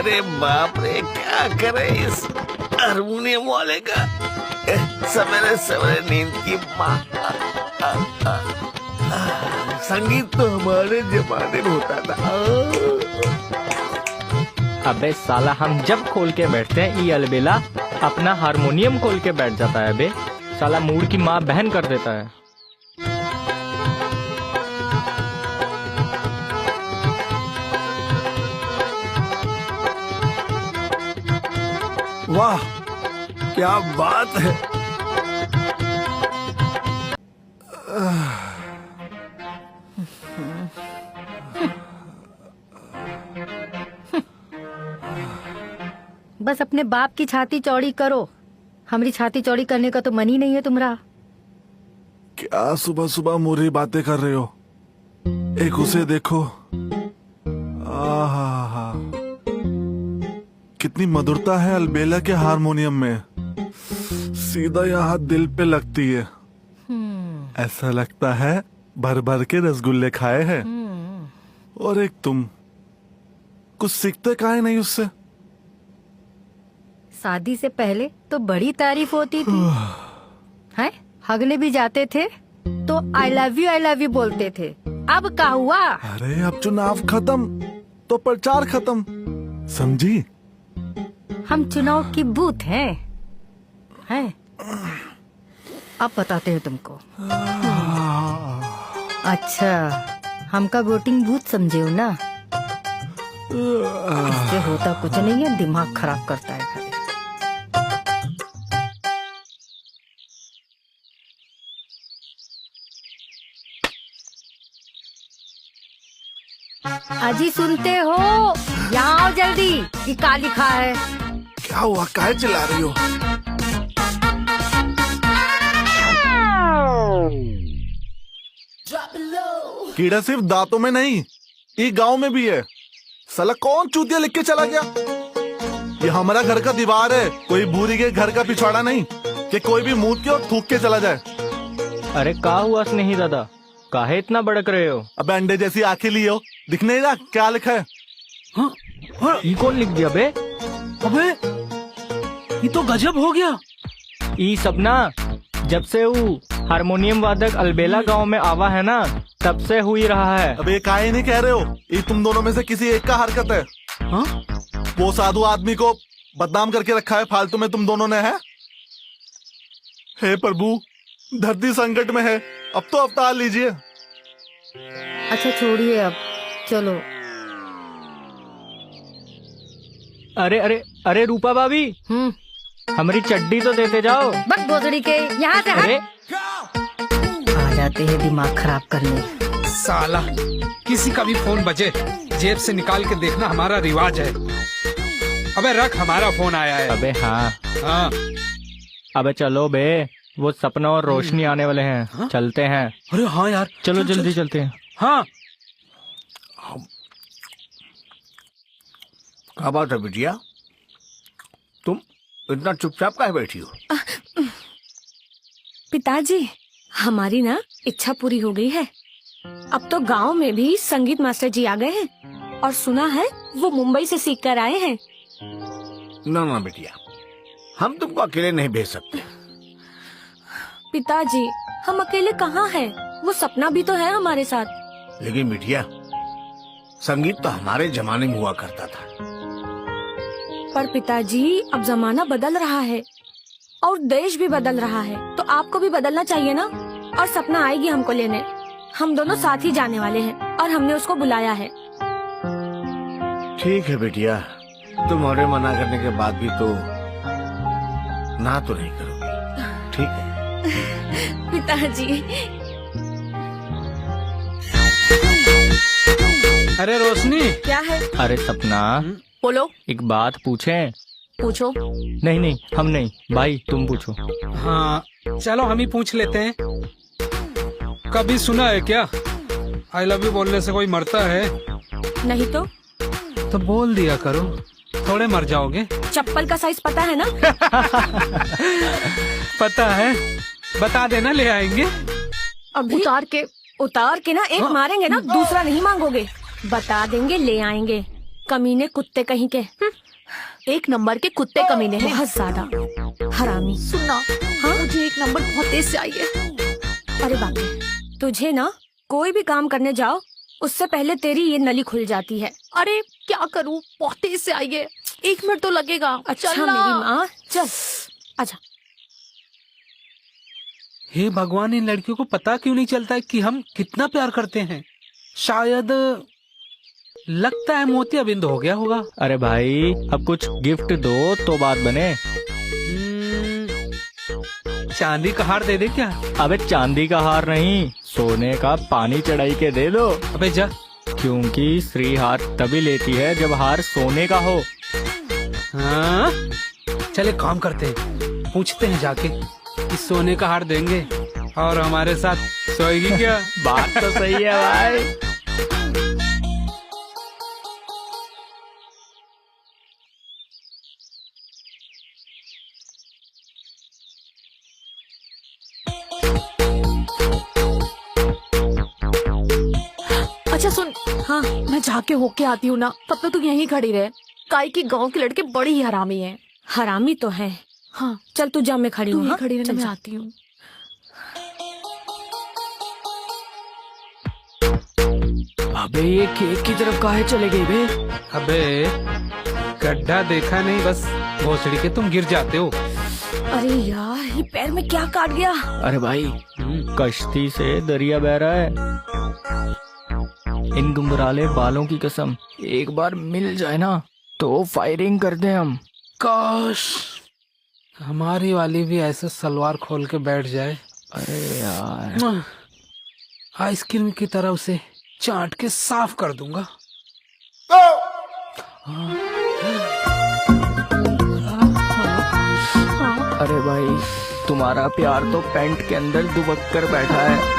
अरे बाप रे, क्या करे इस हारमोनियम वाले का। सवेरे सवेरे नींद की माँ। संगीत तो हमारे जमाने में होता था। अबे साला, हम जब खोल के बैठते हैं ये अलबेला अपना हारमोनियम खोल के बैठ जाता है। बे साला मूड की माँ बहन कर देता है। वाह, क्या बात है। बस अपने बाप की छाती चौड़ी करो, हमारी छाती चौड़ी करने का तो मन ही नहीं है तुम्हारा। क्या सुबह सुबह मुरी बातें कर रहे हो? एक उसे देखो, आहा, कितनी मधुरता है अलबेला के हारमोनियम में। सीधा यहाँ दिल पे लगती है। ऐसा लगता है भर भर के रसगुल्ले खाए हैं। और एक तुम, कुछ सीखते काहे नहीं उससे? शादी से पहले तो बड़ी तारीफ होती थी, हैं? हगने भी जाते थे तो आई लव यू बोलते थे। अब क्या हुआ? अरे अब चुनाव खत्म तो प्रचार खत्म, समझी? हम चुनाव की बूथ हैं? अब बताते हैं तुमको। अच्छा, हमका वोटिंग बूथ समझे हो ना? इससे होता कुछ नहीं है, दिमाग खराब करता है खाली। अजी सुनते हो? यहाँ आओ जल्दी, ये का लिखा है? क्या हुआ, काहे चिल्ला रही हो? कीड़ा सिर्फ दांतों में नहीं, ये गांव में भी है। साला कौन चूतिया लिख के चला गया? ये हमारा घर का दीवार है, कोई भूरी के घर का पिछवाड़ा नहीं कि कोई भी मुंह के और थूक के चला जाए। अरे का हुआ स्नेही दादा, काहे इतना भड़क रहे हो? अब अंडे जैसी आंखें लिए हो, दिख नहीं रहा क्या लिखा है? ये कौन लिख दिया बे? अबे ये तो गजब हो गया। ई सपना, जब से वो हारमोनियम वादक अलबेला गांव में आवा है ना, तब से हुई रहा है। अब ये काहे नहीं कह रहे हो? ये तुम दोनों में से किसी एक का हरकत है। हाँ? वो साधु आदमी को बदनाम करके रखा है फालतू में तुम दोनों ने, है? हे प्रभु, धरती संकट में है, अब तो अवतार लीजिए। अच्छा छोड़िए अब, चलो। अरे अरे अरे रूपा भाभी, हमारी चड्डी तो देते जाओ। बक भोसड़ी के, यहाँ से अरे हट। आ जाते हैं दिमाग खराब करने। साला, किसी का भी फोन बजे जेब से निकाल के देखना हमारा रिवाज है। अबे रख, हमारा फोन आया है। अबे हाँ, अबे चलो बे, वो सपना और रोशनी आने वाले हैं। हाँ? चलते हैं। अरे हाँ यार, चलो जल्दी चलते हैं। हाँ। क्या बात है बिटिया, तुम इतना चुपचाप काहे बैठी हो? पिताजी, हमारी ना इच्छा पूरी हो गई है। अब तो गांव में भी संगीत मास्टर जी आ गए हैं और सुना है वो मुंबई से सीख कर आए हैं। ना बिटिया, हम तुमको अकेले नहीं भेज सकते। पिताजी, हम अकेले कहाँ हैं? वो सपना भी तो है हमारे साथ। लेकिन बिटिया, संगीत तो हमारे जमाने में हुआ करता था। पर पिताजी, अब जमाना बदल रहा है और देश भी बदल रहा है, तो आपको भी बदलना चाहिए ना। और सपना आएगी हमको लेने, हम दोनों साथ ही जाने वाले हैं और हमने उसको बुलाया है। ठीक है बेटिया, तुम्हारे मना करने के बाद भी तो ना तो नहीं करोगी, ठीक है? पिताजी। अरे रोशनी, क्या है? अरे सपना, बोलो। एक बात पूछें? पूछो। नहीं, हम नहीं, भाई तुम पूछो। हाँ चलो हम ही पूछ लेते हैं। कभी सुना है क्या, आई लव यू बोलने से कोई मरता है? नहीं तो बोल दिया करो, थोड़े मर जाओगे। चप्पल का साइज पता है ना? पता है, बता देना, ले आएंगे। अभी उतार के ना एक मारेंगे ना, दूसरा नहीं मांगोगे। बता देंगे, ले आएंगे। कमीने कुत्ते कहीं के, एक नंबर के कुत्ते कमीने हैं। बहुत ज्यादा हरामी। सुनना, हाँ मुझे एक नंबर बहुत तेज चाहिए। अरे बाबू, तुझे ना कोई भी काम करने जाओ उससे पहले तेरी ये नली खुल जाती है। अरे क्या करूँ, बहुत तेज से आई है, 1 मिनट तो लगेगा। अच्छा चल ना। मेरी माँ, चल आजा। हे भगवान, इन लड़कियों को पता क्यों नहीं चलता है कि हम कितना प्यार करते हैं। शायद लगता है मोतियाबिंद हो गया होगा। अरे भाई, अब कुछ गिफ्ट दो तो बात बने। चांदी का हार दे दे क्या? अबे चांदी का हार नहीं, सोने का पानी चढ़ाई के दे दो। अबे जा। क्योंकि स्त्री हार तभी लेती है जब हार सोने का हो। हाँ, चले काम करते हैं, पूछते हैं जाके कि सोने का हार देंगे और हमारे साथ सोएगी क्या? बात तो सही है भाई। अच्छा सुन, हाँ मैं जाके होके आती हूँ ना, तब तक तू यहीं खड़ी रहे। काई की गांव के लड़के बड़ी ही हरामी हैं। हरामी तो है। हाँ चल तू जा, मैं खड़ी तू हूँ। यहीं हाँ? खड़ी रहना, चल मैं जा। आती हूँ। अबे ये केक की तरफ काहे चले गई बे? अबे गड्ढा देखा नहीं, बस भोसड़ी के तुम गिर जाते हो। अरे यार, ये पैर में क्या काट गया? अरे भाई, कश्ती से दरिया बह रहा है। इन गुमराले बालों की कसम, एक बार मिल जाए ना तो फायरिंग कर दे हम। काश हमारी वाली भी ऐसे सलवार खोल के बैठ जाए। अरे यार, आइसक्रीम की तरह उसे चाट के साफ कर दूंगा। अरे भाई, तुम्हारा प्यार तो पैंट के अंदर दुबक कर बैठा है।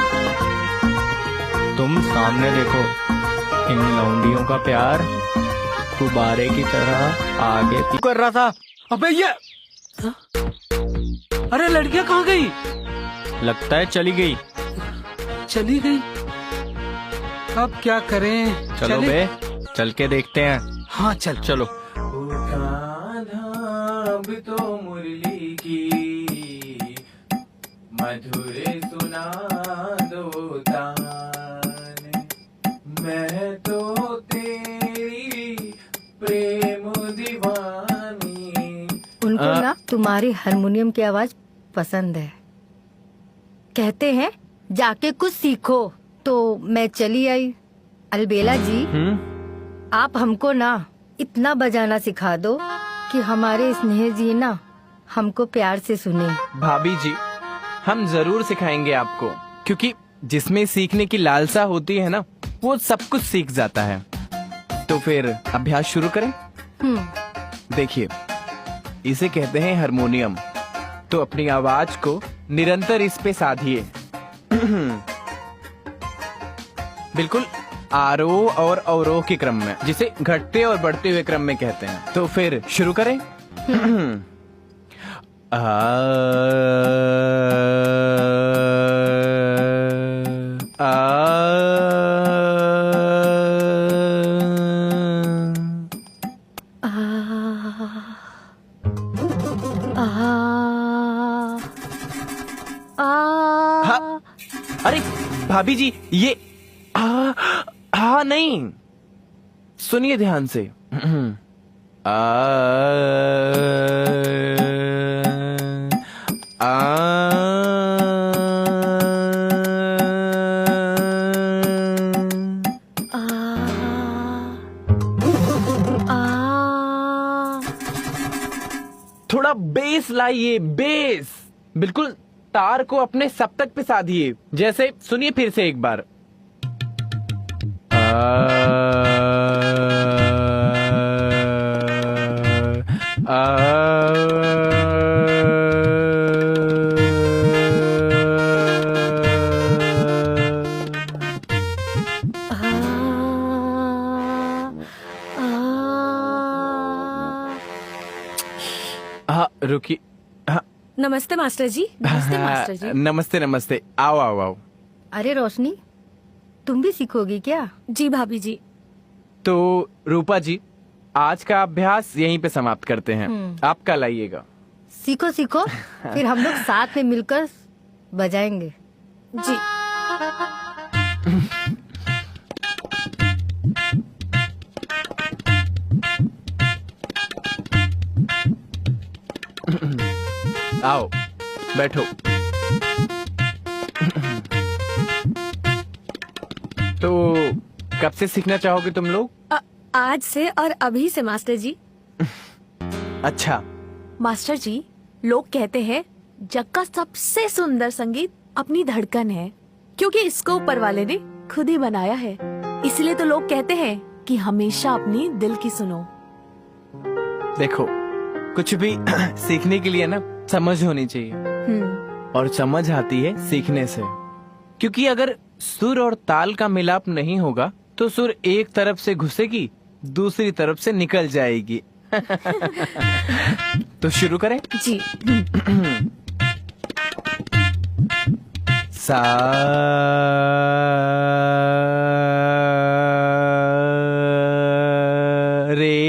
तुम सामने देखो, इन लौंडियों का प्यार गुब्बारे की तरह आगे कर रहा था। अबे ये अरे लड़कियां कहाँ गई? लगता है चली गई। चली गई। अब क्या करें? चलो चले? बे, चल के देखते हैं। हाँ चल। चलो। अब तो मुरली की मधुर सुना दो तान, मैं तो तेरी प्रेम दीवानी। उनको ना तुम्हारी हारमोनियम की आवाज पसंद है। कहते हैं जाके कुछ सीखो, तो मैं चली आई। अलबेला जी, आप हमको ना इतना बजाना सिखा दो कि हमारे स्नेह जी ना हमको प्यार से सुने। भाभी जी, हम जरूर सिखाएंगे आपको, क्योंकि जिसमें सीखने की लालसा होती है ना, वो सब कुछ सीख जाता है। तो फिर अभ्यास शुरू करें। देखिए, इसे कहते हैं हारमोनियम। तो अपनी आवाज को निरंतर इस पे साधिए। बिल्कुल आरोह और अवरोह के क्रम में, जिसे घटते और बढ़ते हुए क्रम में कहते हैं। तो फिर शुरू करें। अरे भाभी जी, ये नहीं, सुनिए ध्यान से। थोड़ा बेस लाइए, बेस। बिल्कुल तार को अपने सप्तक पे साधिए। जैसे, सुनिए फिर से एक बार। रुकिए। नमस्ते मास्टर जी। नमस्ते मास्टर जी। नमस्ते नमस्ते, आओ आओ आओ। अरे रोशनी, तुम भी सीखोगी क्या? जी भाभी जी। तो रूपा जी, आज का अभ्यास यहीं पे समाप्त करते हैं। आप कल आइएगा। सीखो सीखो, फिर हम लोग साथ में मिलकर बजाएंगे। जी। आओ बैठो। तो कब से सीखना चाहोगे तुम लोग? आज से और अभी से मास्टर जी। अच्छा। मास्टर जी, लोग कहते हैं जग का सबसे सुंदर संगीत अपनी धड़कन है, क्योंकि इसको ऊपर वाले ने खुद ही बनाया है। इसलिए तो लोग कहते हैं कि हमेशा अपनी दिल की सुनो। देखो, कुछ भी सीखने के लिए ना समझ होनी चाहिए, और समझ आती है सीखने से। क्योंकि अगर सुर और ताल का मिलाप नहीं होगा तो सुर एक तरफ से घुसेगी, दूसरी तरफ से निकल जाएगी। तो शुरू करें? जी। सा रे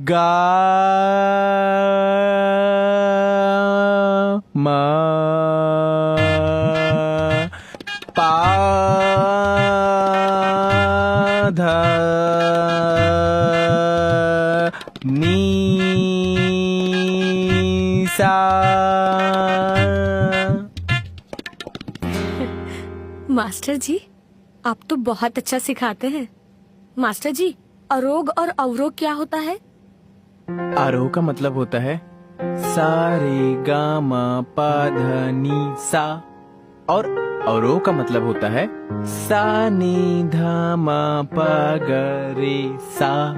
गा मा पा धा नी सा। मास्टर जी, आप तो बहुत अच्छा सिखाते हैं। मास्टर जी, अरोग और अवरोग क्या होता है? आरोह का मतलब होता है सा रे गा मा पा धा नी सा, और अवरोह का मतलब होता है सा नी धा मा पा ग रे सा।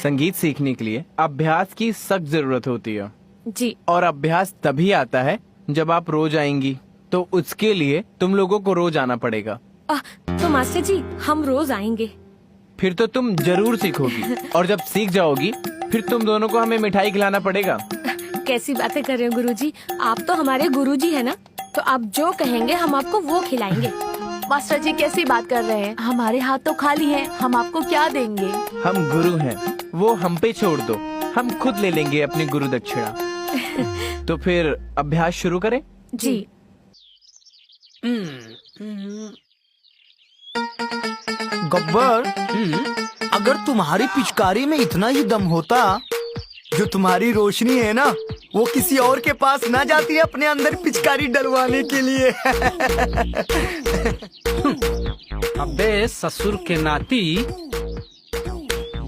संगीत सीखने के लिए अभ्यास की सख्त जरूरत होती है। जी। और अभ्यास तभी आता है जब आप रोज आएंगी, तो उसके लिए तुम लोगों को रोज आना पड़ेगा। तो मास्टर जी, हम रोज आएंगे। फिर तो तुम जरूर सीखोगी, और जब सीख जाओगी फिर तुम दोनों को हमें मिठाई खिलाना पड़ेगा। कैसी बातें कर रहे हो गुरुजी? आप तो हमारे गुरुजी है ना, तो आप जो कहेंगे हम आपको वो खिलाएंगे। मास्टर जी कैसी बात कर रहे हैं? हमारे हाथ तो खाली हैं, हम आपको क्या देंगे? हम गुरु हैं, वो हम पे छोड़ दो, हम खुद ले लेंगे अपनी गुरु दक्षिणा। तो फिर अभ्यास शुरू करें? जी। गब्बर, अगर तुम्हारी पिचकारी में इतना ही दम होता, जो तुम्हारी रोशनी है ना, वो किसी और के पास ना जाती है अपने अंदर पिचकारी डलवाने के लिए। अबे ससुर के नाती,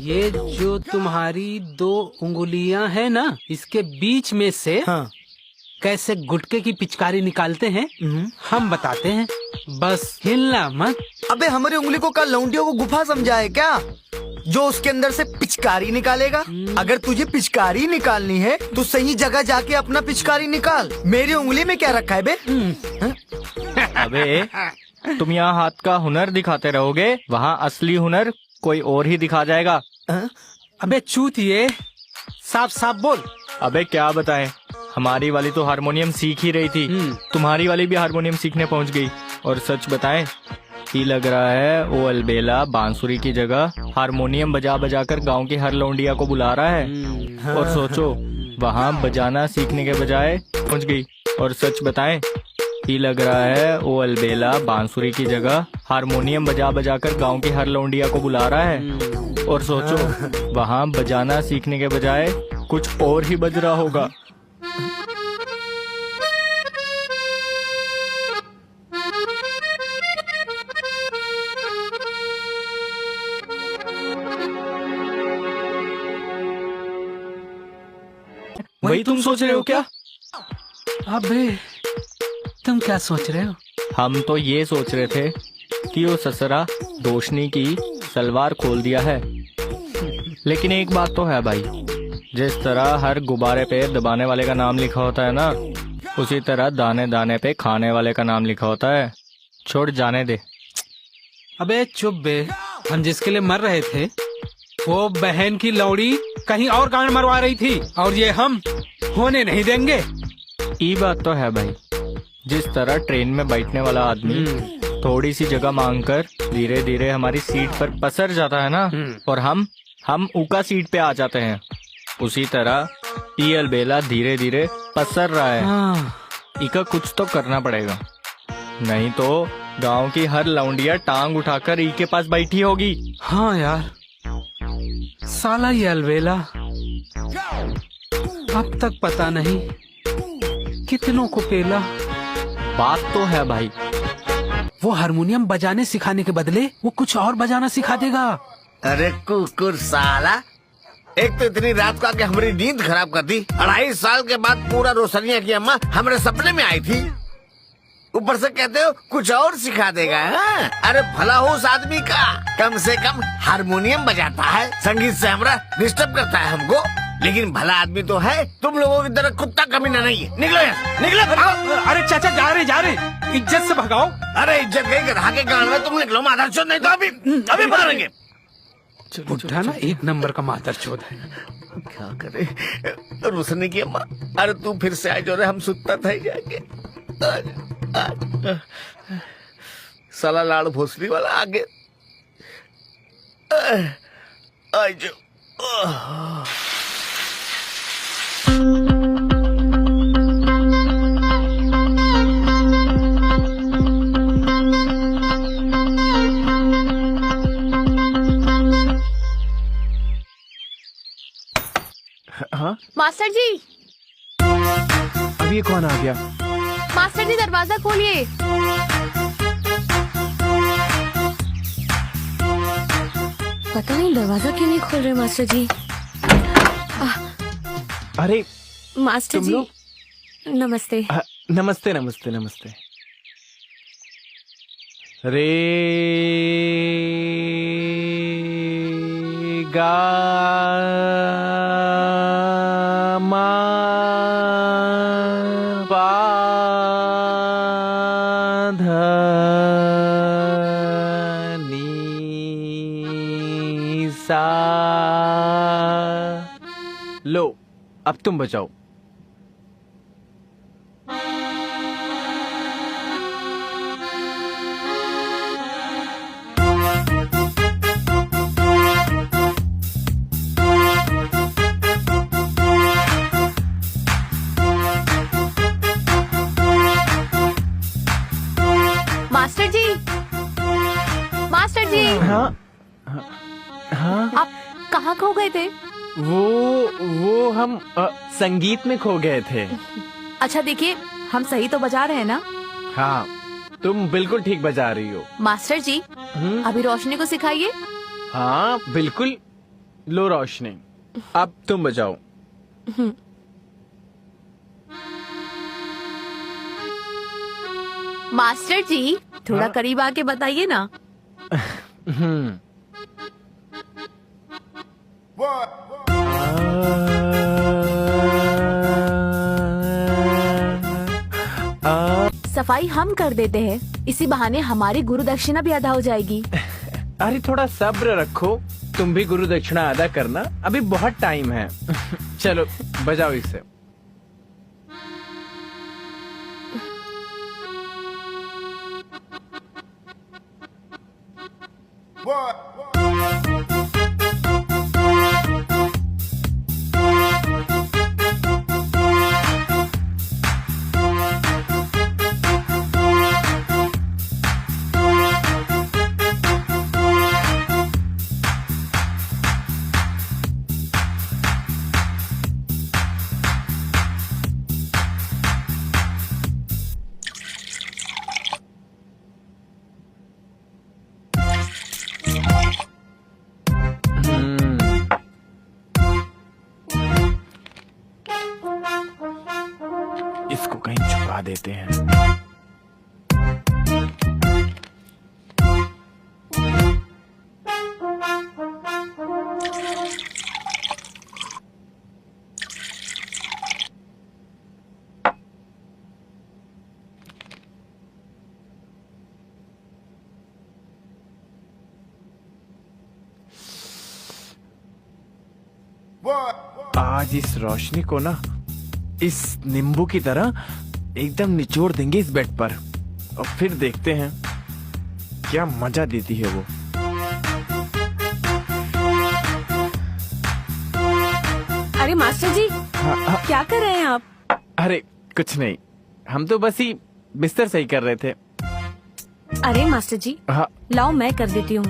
ये जो तुम्हारी 2 उंगलियां हैं ना, इसके बीच में से हाँ। कैसे गुटके की पिचकारी निकालते हैं हम बताते हैं, बस हिलना मत। अबे हमारी उंगली को कल लौंडियों को गुफा समझा है क्या, जो उसके अंदर से पिचकारी निकालेगा? अगर तुझे पिचकारी निकालनी है तो सही जगह जाके अपना पिचकारी निकाल। मेरी उंगली में क्या रखा है बे? अबे तुम यहाँ हाथ का हुनर दिखाते रहोगे, वहाँ असली हुनर कोई और ही दिखा जाएगा। अबे चूतिए, साफ साफ बोल। अबे क्या बताएं, हमारी वाली तो हारमोनियम सीख ही रही थी, तुम्हारी वाली भी हारमोनियम सीखने पहुंच गई। और सच बताएं, ही लग रहा है वो अलबेला बांसुरी की जगह हारमोनियम बजा बजा कर गाँव की हर लौंडिया को बुला रहा है। और सोचो, वहाँ बजाना सीखने के बजाय पहुंच गई। और सच बताएं, ही लग रहा है वो अलबेला बांसुरी की जगह हारमोनियम बजा बजा कर गाँव की हर लौंडिया को बुला रहा है। और सोचो, वहाँ बजाना सीखने के बजाय कुछ और ही बज रहा होगा। वही तुम सोच रहे हो क्या? अबे तुम क्या सोच रहे हो? हम तो ये सोच रहे थे कि वो ससुरा रोशनी की सलवार खोल दिया है। लेकिन एक बात तो है भाई, जिस तरह हर गुब्बारे पे दबाने वाले का नाम लिखा होता है ना, उसी तरह दाने दाने पे खाने वाले का नाम लिखा होता है। छोड़ जाने दे। अबे चुप बे, हम जिसके लिए मर रहे थे वो बहन की लौड़ी कहीं और गांड मरवा रही थी, और ये हम होने नहीं देंगे। ये बात तो है भाई, जिस तरह ट्रेन में बैठने वाला आदमी थोड़ी सी जगह मांगकर धीरे धीरे हमारी सीट पर पसर जाता है ना, और हम ऊका सीट पे आ जाते हैं। उसी तरह ये अलबेला धीरे धीरे पसर रहा है। हाँ, इका कुछ तो करना पड़ेगा, नहीं तो गांव की हर लौंडिया टांग उठाकर ई के पास बैठी होगी। हाँ यार, साला ये अलबेला अब तक पता नहीं कितनों को पेला। बात तो है भाई। वो हारमोनियम बजाने सिखाने के बदले वो कुछ और बजाना सिखा देगा। अरे कुकुर साला, एक तो इतनी रात को आके हमारी नींद खराब कर दी। 2.5 साल के बाद पूरा रोशनिया की अम्मा हमारे सपने में आई थी, ऊपर से कहते हो कुछ और सिखा देगा। हाँ? अरे भला हो उस आदमी का, कम से कम हारमोनियम बजाता है, संगीत से हमारा डिस्टर्ब करता है हमको, लेकिन भला आदमी तो है। तुम लोगों की तरह कुत्ता कमीना नहीं है। निकलो यहाँ, निकलो, भागो। अरे चाचा जा रहे, इज्जत से भगाओ। अरे इज्जत गई गधा के कान में, तुम निकलो माधरचोद, नहीं तो अभी मारेंगे। बुढ़ा ना एक नंबर का मादरचोद है। क्या करे रोशनी की अम्मा, अरे तू फिर से आ जो रे, हम सुतता था ही जाके। साला लाड़ भोसड़ी वाला आगे आ जाओ। हाँ, मास्टर जी, अब ये कौन आ गया? मास्टर जी दरवाजा खोलिए। पता नहीं दरवाजा क्यों नहीं खोल रहे मास्टर जी। अरे मास्टर तुम जी लोग? नमस्ते। नमस्ते नमस्ते नमस्ते। रे गा मा पा धा नी सा। लो, अब तुम बचाओ। मास्टर जी, मास्टर जी, हाँ हाँ, आप कहाँ खो गए थे? वो हम संगीत में खो गए थे। अच्छा देखिए, हम सही तो बजा रहे हैं ना? हाँ, तुम बिल्कुल ठीक बजा रही हो। मास्टर जी, अभी रोशनी को सिखाइए। हाँ बिल्कुल। लो रोशनी, अब तुम बजाओ। मास्टर जी, थोड़ा करीब आके बताइए ना। सफाई हम कर देते हैं, इसी बहाने हमारी गुरु दक्षिणा भी अदा हो जाएगी। अरे थोड़ा सब्र रखो, तुम भी गुरु दक्षिणा अदा करना, अभी बहुत टाइम है। चलो बजाओ इसे। इसको कहीं छुपा देते हैं। आज इस रोशनी को ना इस नींबू की तरह एकदम निचोड़ देंगे इस बेड पर, और फिर देखते हैं क्या मजा देती है वो। अरे मास्टर जी, हाँ, क्या कर रहे हैं आप? अरे कुछ नहीं, हम तो बस ही बिस्तर सही कर रहे थे। अरे मास्टर जी, हाँ, लाओ मैं कर देती हूँ।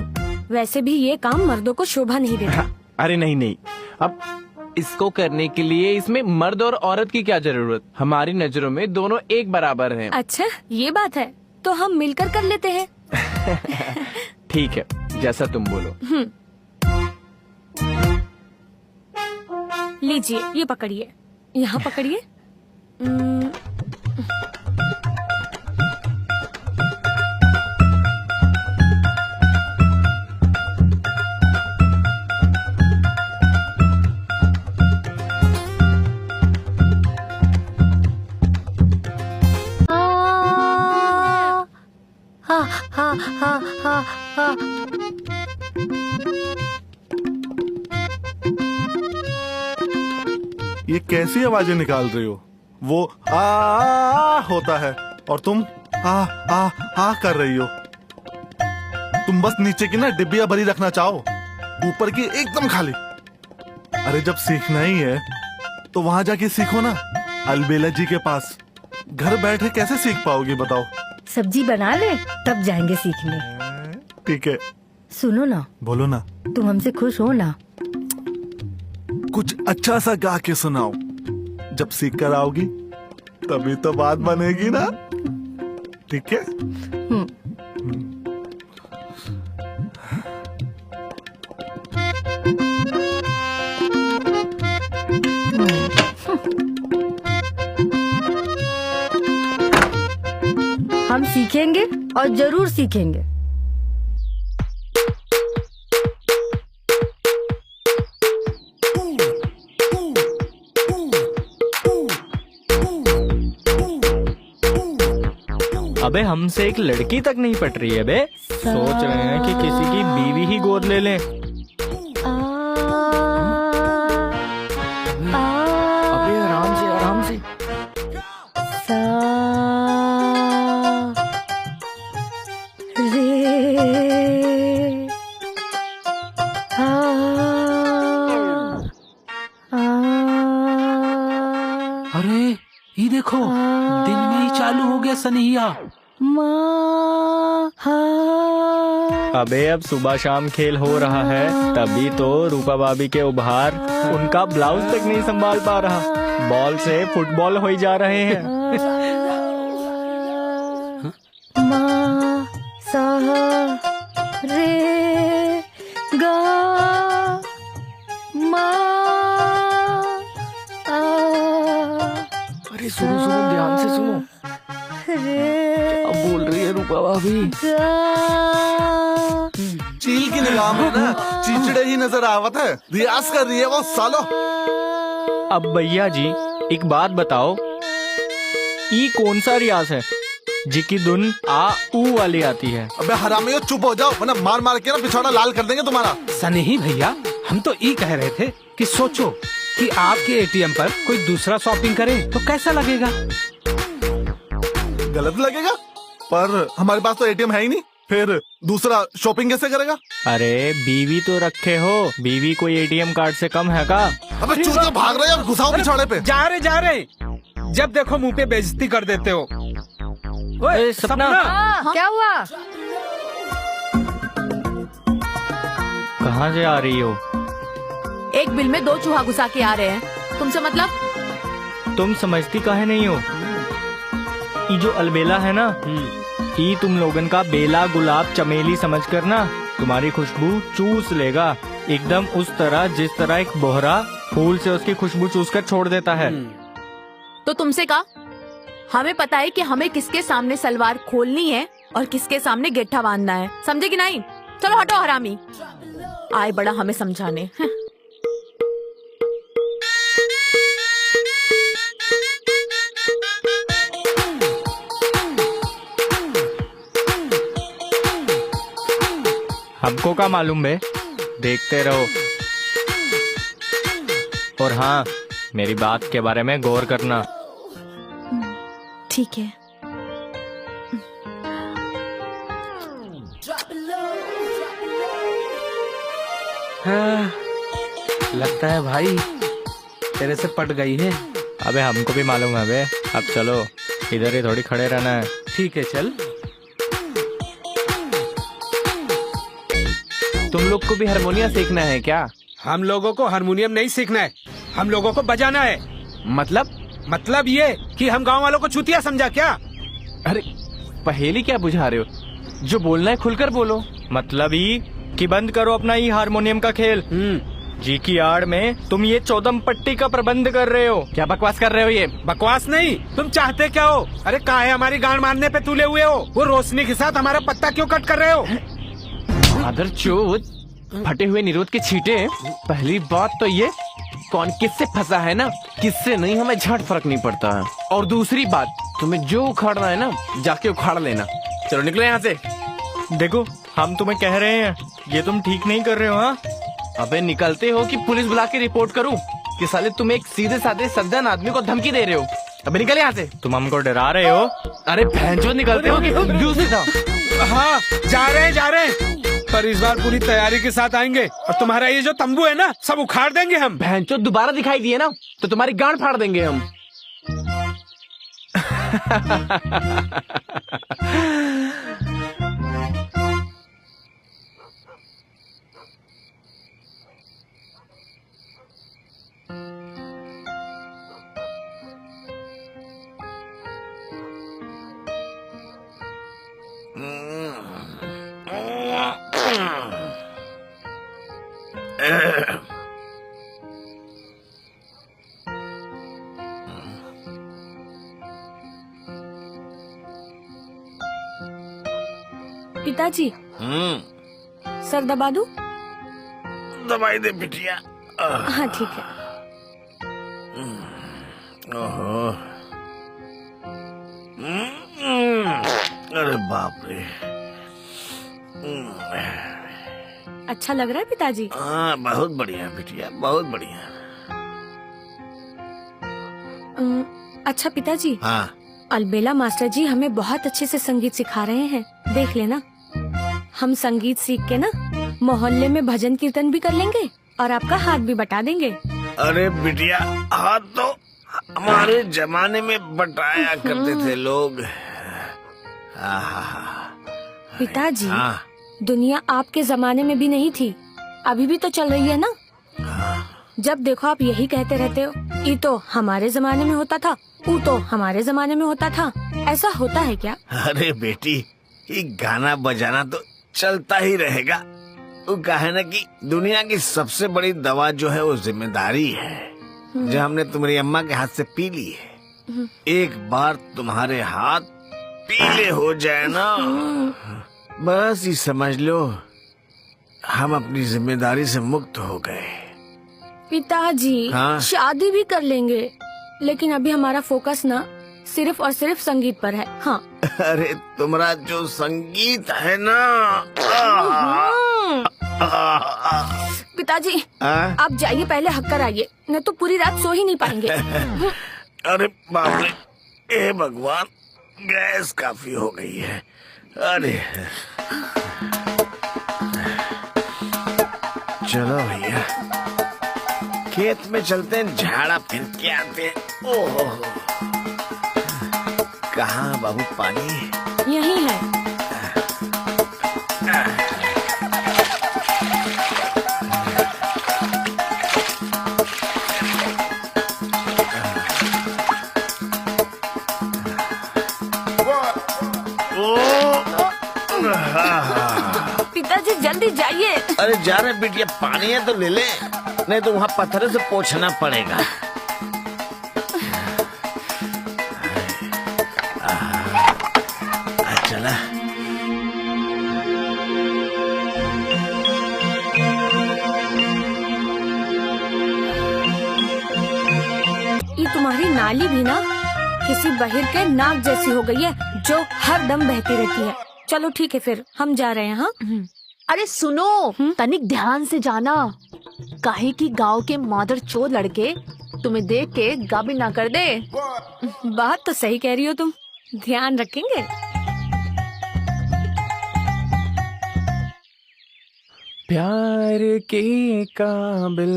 वैसे भी ये काम मर्दों को शोभा नहीं देता। हाँ, अरे नहीं नहीं, अब इसको करने के लिए इसमें मर्द और औरत की क्या जरूरत। हमारी नजरों में दोनों एक बराबर हैं। अच्छा, ये बात है, तो हम मिलकर कर लेते हैं। ठीक है, जैसा तुम बोलो। लीजिए, ये पकड़िए, यहाँ पकड़िए। हा हा हा हा हा। ये कैसी आवाजें निकाल रही हो? वो आ होता है और तुम आ कर रही हो। तुम बस नीचे की ना डिब्बिया भरी रखना चाहो, ऊपर की एकदम खाली। अरे जब सीखना ही है तो वहां जाके सीखो ना, अलबेला जी के पास। घर बैठे कैसे सीख पाओगी बताओ? सब्जी बना ले, तब जाएंगे सीखने। ठीक है, सुनो ना, बोलो ना। तुम हमसे खुश हो ना? कुछ अच्छा सा गा के सुनाओ। जब सीख कर आओगी तभी तो बात बनेगी ना। ठीक है? हम सीखेंगे और जरूर सीखेंगे। अबे हमसे एक लड़की तक नहीं पट रही है बे। सोच रहे हैं कि किसी की बीवी ही गोद ले लें। अबे आराम से आराम से। अरे ये देखो, दिन में ही चालू हो गया सनहिया। अबे अब सुबह शाम खेल हो रहा है, तभी तो रूपा भाभी के उभार उनका ब्लाउज तक नहीं संभाल पा रहा। बॉल से फुटबॉल हो ही जा रहे हैं। मा सा रे गा मा। अरे सुनो सुनो, ध्यान से सुनो। अब बोल रही है रूपा भाभी। चील की निगाह में ना चिचड़े ही नजर आवत है। रियाज कर रही है वो सालो। अब भैया जी एक बात बताओ, ई कौन सा रियाज है जिसकी धुन आ ऊ वाली आती है? अबे हरामियों चुप हो जाओ, वरना मार मार के ना पिछौड़ा लाल कर देंगे तुम्हारा। सनही भैया, हम तो ये कह रहे थे कि सोचो कि आपके एटीएम पर कोई दूसरा शॉपिंग करे तो कैसा लगेगा? गलत लगेगा, पर हमारे पास तो एटीएम है ही नहीं, फिर दूसरा शॉपिंग कैसे करेगा? अरे बीवी तो रखे हो, बीवी कोई एटीएम कार्ड से कम है का? अबे चूतिया भाग रहे और घुसाओ पिछौड़े पे। जा रहे, जब देखो मुंह पे बेइज्जती कर देते हो। ओए सपना, क्या हुआ? कहाँ से आ रही हो? एक बिल में 2 चूहा घुसा के आ रहे हैं, तुमसे मतलब? तुम समझती काहे नहीं हो? ये जो अलबेला है ना, ये तुम लोगन का बेला गुलाब चमेली समझकर ना तुम्हारी खुशबू चूस लेगा, एकदम उस तरह जिस तरह एक बोहरा फूल से उसकी खुशबू चूस कर छोड़ देता है। तो तुमसे कहा, हमें पता है कि हमें किसके सामने सलवार खोलनी है और किसके सामने गेठा बांधना है, समझे कि नहीं? चलो हटो हरामी, आए बड़ा हमें समझाने। हमको क्या मालूम बे, देखते रहो। और हाँ, मेरी बात के बारे में गौर करना। ठीक है। हाँ, लगता है भाई तेरे से पट गई है। अबे हमको भी मालूम है बे। अब चलो, इधर ही थोड़ी खड़े रहना है। ठीक है चल। तुम लोग को भी हारमोनियम सीखना है क्या? हम लोगों को हारमोनियम नहीं सीखना है, हम लोगों को बजाना है। मतलब ये कि हम गांव वालों को चूतिया समझा क्या? अरे पहेली क्या बुझा रहे हो? जो बोलना है खुलकर बोलो। मतलब ही कि बंद करो अपना ये हारमोनियम का खेल। जी की आड़ में तुम ये चौदम पट्टी का प्रबंध कर रहे हो। क्या बकवास कर रहे हो ये? बकवास नहीं, तुम चाहते क्या हो? अरे काहे हमारी गांड मारने पे तुले हुए हो? वो रोशनी के साथ हमारा पत्ता क्यों कट कर रहे हो? अदर चोद, फटे हुए निरोध के छींटे। पहली बात तो ये कौन किससे फंसा है ना, किससे नहीं हमें झट फर्क नहीं पड़ता है। और दूसरी बात, तुम्हें जो उखाड़ना है ना जाके उखाड़ लेना। चलो निकलो यहाँ से। देखो हम तुम्हें कह रहे हैं, ये तुम ठीक नहीं कर रहे हो। हाँ अबे निकलते हो कि पुलिस बुला के रिपोर्ट करूं कि साले तुम एक सीधे साधे सज्जन आदमी को धमकी दे रहे हो। अबे निकल यहाँ से। तुम हमको डरा रहे हो। अरे भैंचोद निकलते हो कि दूसरी था। हाँ जा रहे हैं, पर इस बार पूरी तैयारी के साथ आएंगे और तुम्हारा ये जो तंबू है ना सब उखाड़ देंगे हम। भैंचोद दोबारा दिखाई दिए ना तो तुम्हारी गांड फाड़ देंगे हम। पिताजी सर दबा दूं? दवाई दे बिटिया। हाँ ठीक है। ओहो। अरे बाप रे। अच्छा लग रहा है पिताजी? हाँ बहुत बढ़िया बिटिया, बहुत बढ़िया। अच्छा पिताजी, हाँ अलबेला मास्टर जी हमें बहुत अच्छे से संगीत सिखा रहे हैं, देख लेना। हम संगीत सीख के ना मोहल्ले में भजन कीर्तन भी कर लेंगे और आपका हाथ भी बटा देंगे। अरे बिटिया, हाथ तो हमारे जमाने में बटाया करते थे लोग। पिताजी हाँ दुनिया आपके जमाने में भी नहीं थी, अभी भी तो चल रही है ना। जब देखो आप यही कहते रहते हो, ये तो हमारे जमाने में होता था, वो तो हमारे जमाने में होता था। ऐसा होता है क्या? अरे बेटी, ये गाना बजाना तो चलता ही रहेगा। वो कहे ना कि दुनिया की सबसे बड़ी दवा जो है वो जिम्मेदारी है, जो हमने तुम्हारी अम्मा के हाथ से पी ली है। एक बार तुम्हारे हाथ पीले हो जाए ना, बस ये समझ लो हम अपनी जिम्मेदारी से मुक्त हो गए। पिताजी हाँ? शादी भी कर लेंगे, लेकिन अभी हमारा फोकस ना सिर्फ और सिर्फ संगीत पर है। हाँ अरे तुम्हारा जो संगीत है ना, पिताजी हाँ? आप जाइए, पहले हक्कर आइए, नहीं तो पूरी रात सो ही नहीं पाएंगे। अरे बाप रे, हे भगवान, गैस काफी हो गई है। अरे चलो भैया, खेत में चलते हैं, झाड़ा फिर के आते हैं। ओहो, कहाँ बाबू पानी? यही है। पिताजी जल्दी जाइए। अरे जा रहे बिटिया, पानी है तो ले ले, नहीं तो वहाँ पत्थर से पोंछना पड़ेगा। चला। ये तुम्हारी नाली भी ना किसी बहिर के नाक जैसी हो गई है, जो हर दम बहती रहती है। चलो ठीक है, फिर हम जा रहे हैं। हाँ अरे सुनो, तनिक ध्यान से जाना, काहे की गांव के मादर चोद लड़के तुम्हें देख के गाबी ना कर दे। बात तो सही कह रही हो तुम, ध्यान रखेंगे। प्यार के काबिल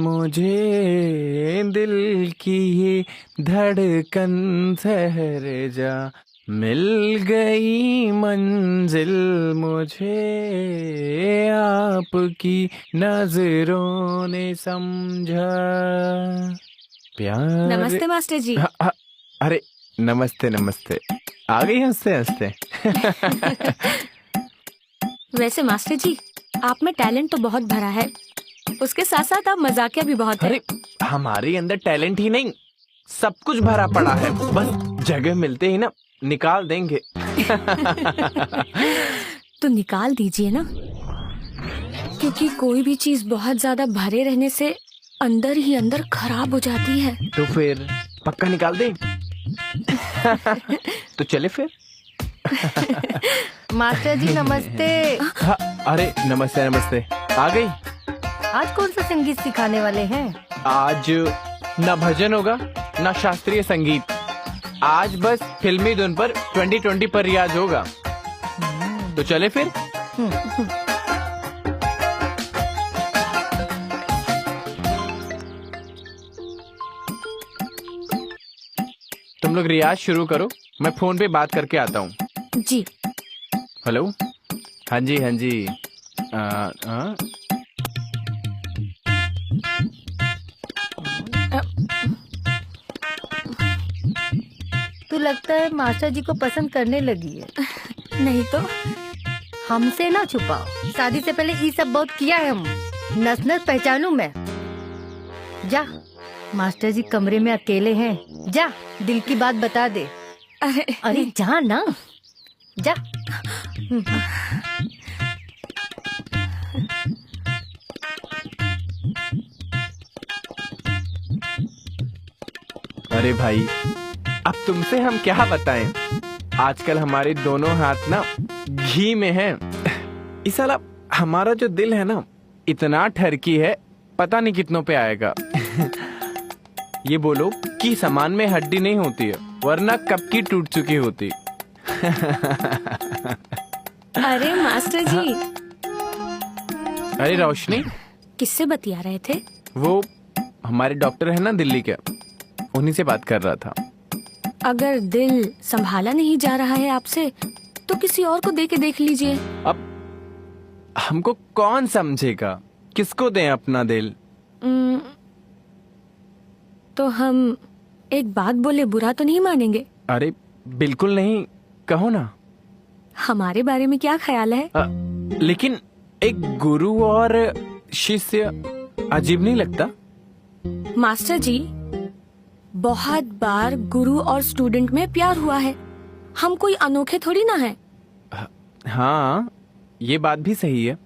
मुझे दिल की ये धड़कन ठहर जा, मिल गई मंजिल मुझे आपकी नजरों ने समझा। प्यार। नमस्ते मास्टर जी। अरे नमस्ते नमस्ते, आ गई हंसते हंसते। वैसे मास्टर जी, आप में टैलेंट तो बहुत भरा है, उसके साथ साथ आप मजाकिया भी बहुत है। अरे हमारे अंदर टैलेंट ही नहीं, सब कुछ भरा पड़ा है, बस जगह मिलते ही ना निकाल देंगे। तो निकाल दीजिए ना, क्योंकि कोई भी चीज बहुत ज्यादा भरे रहने से अंदर ही अंदर खराब हो जाती है। तो फिर पक्का निकाल दे। तो चले फिर। मास्टर जी नमस्ते। हाँ, अरे नमस्ते नमस्ते, आ गई। आज कौन सा संगीत सिखाने वाले हैं? आज ना भजन होगा ना शास्त्रीय संगीत, आज बस फिल्मी धुन पर 2020 पर रियाज होगा। तो चले फिर। तुम लोग रियाज शुरू करो, मैं फोन पे बात करके आता हूँ। जी। हेलो। हाँ जी हाँ जी। तू लगता है मास्टर जी को पसंद करने लगी है। नहीं तो। हमसे ना छुपाओ, शादी से पहले ये सब बहुत किया है हम, नस नस पहचानू मैं। जा, मास्टर जी कमरे में अकेले हैं, जा दिल की बात बता दे। अरे जा ना, जा। अरे भाई, अब तुमसे हम क्या बताएं, आजकल हमारे दोनों हाथ ना घी में हैं। इस साला हमारा जो दिल है ना इतना ठरकी है, पता नहीं कितनों पे आएगा। ये बोलो कि सामान में हड्डी नहीं होती है, वरना कब की टूट चुकी होती। अरे मास्टर जी। अरे रोशनी, किससे बतिया रहे थे? वो हमारे डॉक्टर है ना दिल्ली के, उन्हीं से बात कर रहा था। अगर दिल संभाला नहीं जा रहा है आपसे, तो किसी और को दे के देख लीजिए। अब हमको कौन समझेगा, किसको दें अपना दिल? तो हम एक बात बोले बुरा तो नहीं मानेंगे? अरे बिल्कुल नहीं, कहो ना। हमारे बारे में क्या ख्याल है? लेकिन एक गुरु और शिष्य अजीब नहीं लगता? मास्टर जी, बहुत बार गुरु और स्टूडेंट में प्यार हुआ है, हम कोई अनोखे थोड़ी ना है। हाँ, ये बात भी सही है,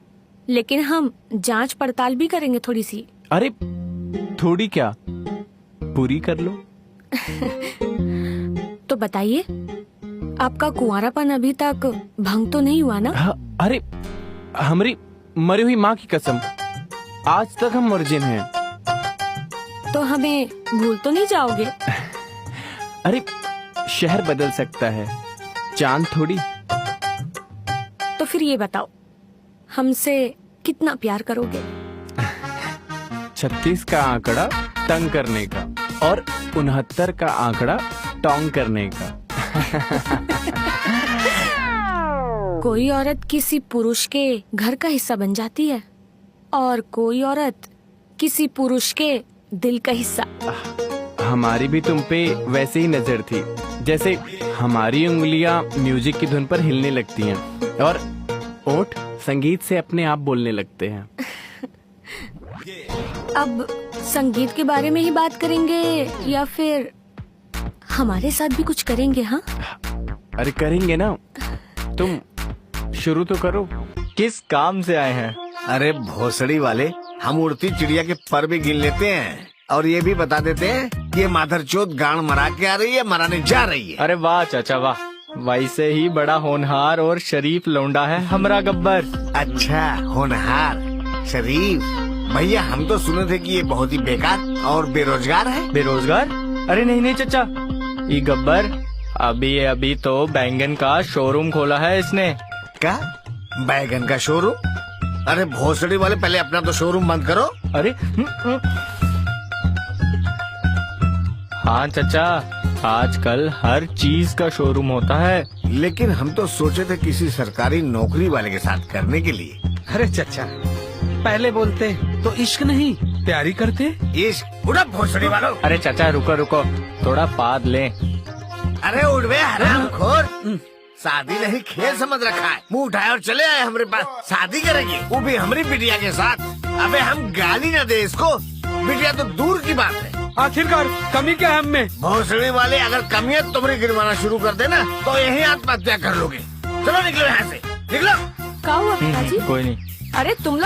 लेकिन हम जांच पड़ताल भी करेंगे थोड़ी सी। अरे थोड़ी क्या, पूरी कर लो। तो बताइए, आपका कुंवारापन अभी तक भंग तो नहीं हुआ ना? अरे हमारी मरी हुई माँ की कसम, आज तक हम वर्जिन हैं। तो हमें भूल तो नहीं जाओगे? अरे शहर बदल सकता है, चांद थोड़ी। तो फिर ये बताओ, हमसे कितना प्यार करोगे? 36 का आंकड़ा तंग करने का और 69 का आंकड़ा टोंग करने का। कोई औरत किसी पुरुष के घर का हिस्सा बन जाती है, और कोई औरत किसी पुरुष के दिल का हिस्सा। हमारी भी तुम पे वैसे ही नजर थी, जैसे हमारी उंगलियां म्यूजिक की धुन पर हिलने लगती हैं और ओठ संगीत से अपने आप बोलने लगते हैं। अब संगीत के बारे में ही बात करेंगे या फिर हमारे साथ भी कुछ करेंगे? हाँ, अरे करेंगे ना, तुम शुरू तो करो। किस काम से आए हैं? अरे भोसड़ी वाले, हम उड़ती चिड़िया के पर भी गिन लेते हैं और ये भी बता देते हैं कि ये माधरचोद गांड मरा के आ रही है, मराने जा रही है। अरे वाह चाचा वाह, वैसे ही बड़ा होनहार और शरीफ लौंडा है हमरा गब्बर। अच्छा, होनहार शरीफ? भैया हम तो सुने थे कि ये बहुत ही बेकार और बेरोजगार है। बेरोजगार? अरे नहीं नहीं चाचा, ये गब्बर अभी तो बैंगन का शोरूम खोला है इसने। क्या? बैगन का शोरूम? अरे भोसड़ी वाले, पहले अपना तो शोरूम बंद करो। अरे हाँ चाचा, आजकल हर चीज का शोरूम होता है। लेकिन हम तो सोचे थे किसी सरकारी नौकरी वाले के साथ करने के लिए। अरे चचा, पहले बोलते तो इश्क नहीं प्यारी करते। इश्क? उड़ा भोसड़ी वालों। अरे चाचा रुको रुको, थोड़ा पाद लें। अरे उड़वे हरामखोर, शादी नहीं खेल समझ रखा है। मुंह उठाए और चले आए हमारे पास, शादी करेंगे वो भी हमारी बिटिया के साथ। अबे हम गाली न दे इसको, बिटिया तो दूर की बात है। आखिरकार कमी क्या है हम में? भोसड़ी वाले, अगर कमियां तुम्हारी गिरवाना शुरू कर देना तो यही आत्महत्या कर लोगे। चलो निकलो यहाँ से, निकलो। क्या हुआ पिताजी? कोई नहीं। अरे तुम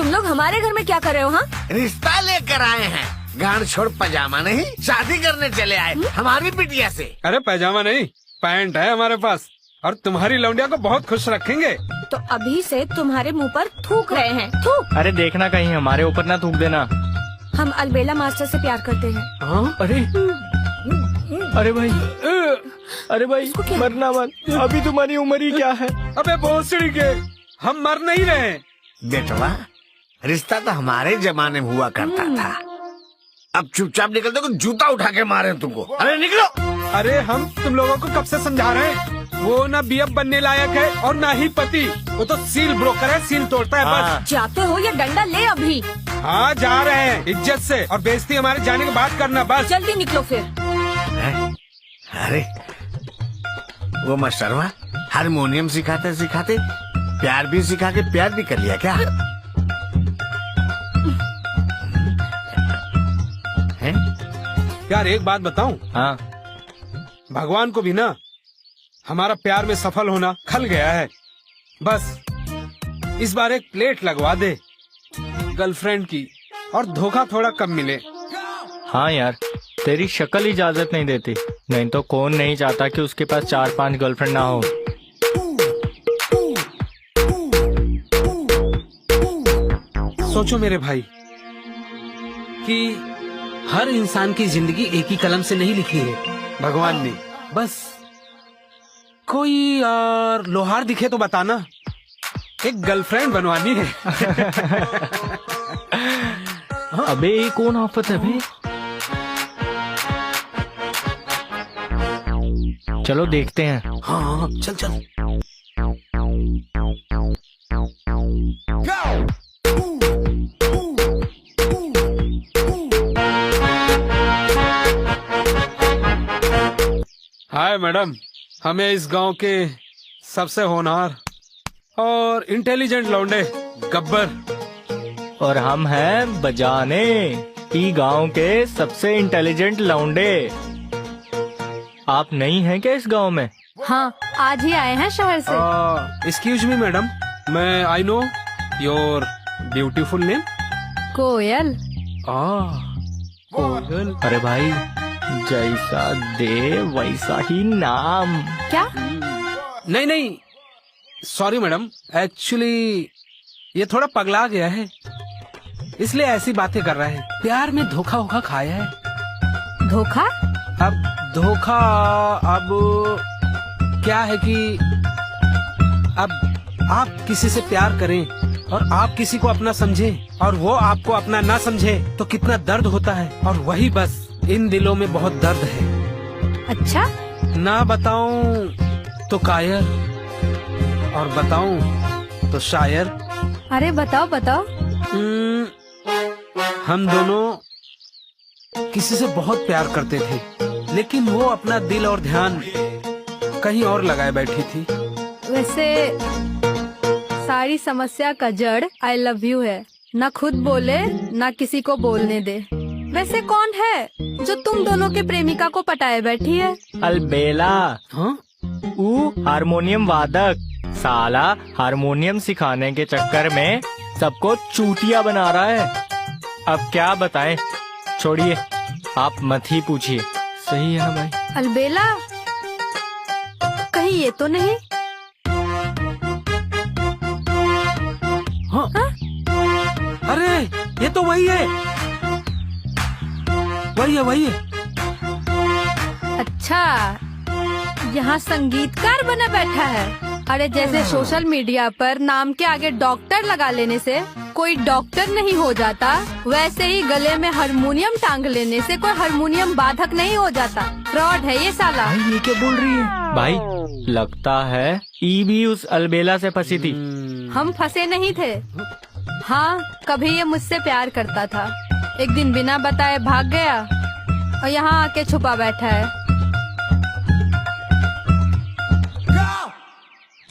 लोग हमारे घर में क्या कर रहे हो? हाँ, रिश्ता लेकर आए हैं, गांड छोड़ पजामा नहीं, शादी करने चले आए हमारी बिटिया से। अरे पैजामा नहीं, पैंट है हमारे पास, और तुम्हारी लौंडिया को बहुत खुश रखेंगे। तो अभी से तुम्हारे मुंह पर थूक रहे हैं। थूक। अरे देखना कहीं हमारे ऊपर ना थूक देना। हम अलबेला मास्टर से प्यार करते हैं। हाँ? अरे भाई, अरे भाई मरना मत, अभी तुम्हारी उम्र ही क्या है। अबे भोसड़ी के, हम मर नहीं रहे। बेटवा, रिश्ता तो हमारे जमाने में हुआ करता था। अब चुपचाप निकल दो, जूता उठा के मारे तुमको। अरे निकलो। अरे हम तुम लोगों को कब से समझा रहे हैं, वो ना बीएफ बनने लायक है और ना ही पति, वो तो सील ब्रोकर है, सील तोड़ता है बस। जाते हो या डंडा ले अभी? हाँ जा रहे हैं, इज्जत से, और बेइज्जती हमारे जाने के बाद करना बस। जल्दी निकलो फिर। अरे वो मास्टरवा हारमोनियम सिखाते सिखाते प्यार भी सिखा के प्यार भी कर लिया क्या? है? यार एक बात बताऊं, हाँ भगवान को भी ना हमारा प्यार में सफल होना खल गया है। बस इस बार एक प्लेट लगवा दे गर्लफ्रेंड की, और धोखा थोड़ा कम मिले। हाँ यार, तेरी शक्ल इजाजत नहीं देती, नहीं तो कौन नहीं चाहता कि उसके पास 4-5 गर्लफ्रेंड ना हो। सोचो मेरे भाई कि हर इंसान की जिंदगी एक ही कलम से नहीं लिखी है भगवान ने। बस कोई और लोहार दिखे तो बताना, एक गर्लफ्रेंड बनवानी है। अबे ये कौन आफत है बे? चलो देखते हैं। हाँ चल चल। हाय मैडम, हमें इस गांव के सबसे होनहार और इंटेलिजेंट लौंडे गब्बर, और हम हैं बजाने ई गांव के सबसे इंटेलिजेंट लौंडे। आप नहीं हैं क्या इस गांव में? हाँ, आज ही आए हैं शहर से। एक्सक्यूज मी मैडम, मैं I know your beautiful name. Koyal. Koyal. अरे भाई, जैसा दे वैसा ही नाम। क्या? नहीं नहीं, सॉरी मैडम, एक्चुअली ये थोड़ा पगला गया है, इसलिए ऐसी बातें कर रहा है। प्यार में धोखा वोखा खाया है। धोखा? अब धोखा, अब क्या है कि अब आप किसी से प्यार करें और आप किसी को अपना समझें और वो आपको अपना ना समझे तो कितना दर्द होता है। और वही बस इन दिलों में बहुत दर्द है। अच्छा? ना बताऊं तो कायर, और बताऊं तो शायर। अरे बताओ बताओ। हम दोनों किसी से बहुत प्यार करते थे, लेकिन वो अपना दिल और ध्यान कहीं और लगाए बैठी थी। वैसे सारी समस्या का जड़ आई लव यू है। ना खुद बोले ना किसी को बोलने दे। वैसे कौन है जो तुम दोनों के प्रेमिका को पटाए बैठी है? अलबेला। हाँ? हारमोनियम वादक साला हारमोनियम सिखाने के चक्कर में सबको चूतिया बना रहा है। अब क्या बताएं, छोड़िए, आप मत ही पूछिए। सही है ना भाई? अलबेला, कहीं ये तो नहीं? हाँ? अरे ये तो वही है, वही है। अच्छा, यहाँ संगीतकार बना बैठा है। अरे जैसे सोशल मीडिया पर नाम के आगे डॉक्टर लगा लेने से कोई डॉक्टर नहीं हो जाता, वैसे ही गले में हारमोनियम टांग लेने से कोई हारमोनियम बाधक नहीं हो जाता। फ्रॉड है ये साला। भाई ये क्या बोल रही है? भाई लगता है ई भी उस अलबेला से फंसी थी। हम फंसे नहीं थे। हाँ, कभी ये मुझसे प्यार करता था, एक दिन बिना बताए भाग गया और यहाँ आके छुपा बैठा है।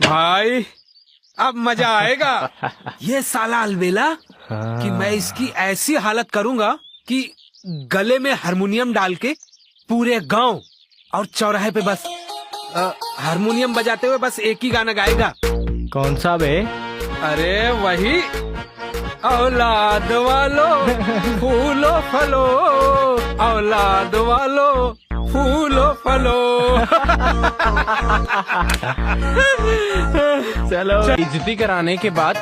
भाई अब मजा आएगा। ये साला अलबेला कि मैं इसकी ऐसी हालत करूंगा कि गले में हारमोनियम डाल के पूरे गांव और चौराहे पे बस हारमोनियम बजाते हुए बस एक ही गाना गाएगा। कौन सा बे? अरे वही, औलाद वालो फूलो फलो, औलाद वालो फूलो फलो। चलो इज्जती कराने के बाद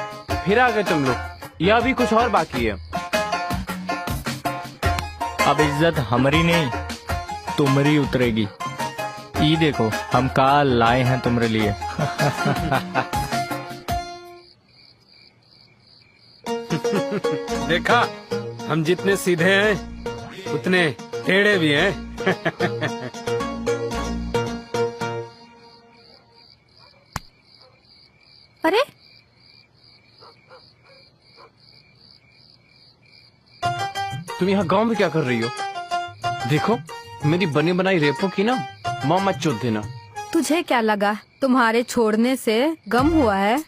फिर आ गए तुम लोग, या अभी कुछ और बाकी है? अब इज्जत हमारी नहीं तुम्हारी उतरेगी। ये देखो हम का लाए हैं तुम्हारे लिए। देखा, हम जितने सीधे हैं उतने टेढ़े भी हैं। अरे तुम यहाँ गांव में क्या कर रही हो? देखो मेरी बनी बनाई रेपो की ना माँ मत चोट देना। तुझे क्या लगा तुम्हारे छोड़ने से गम हुआ है?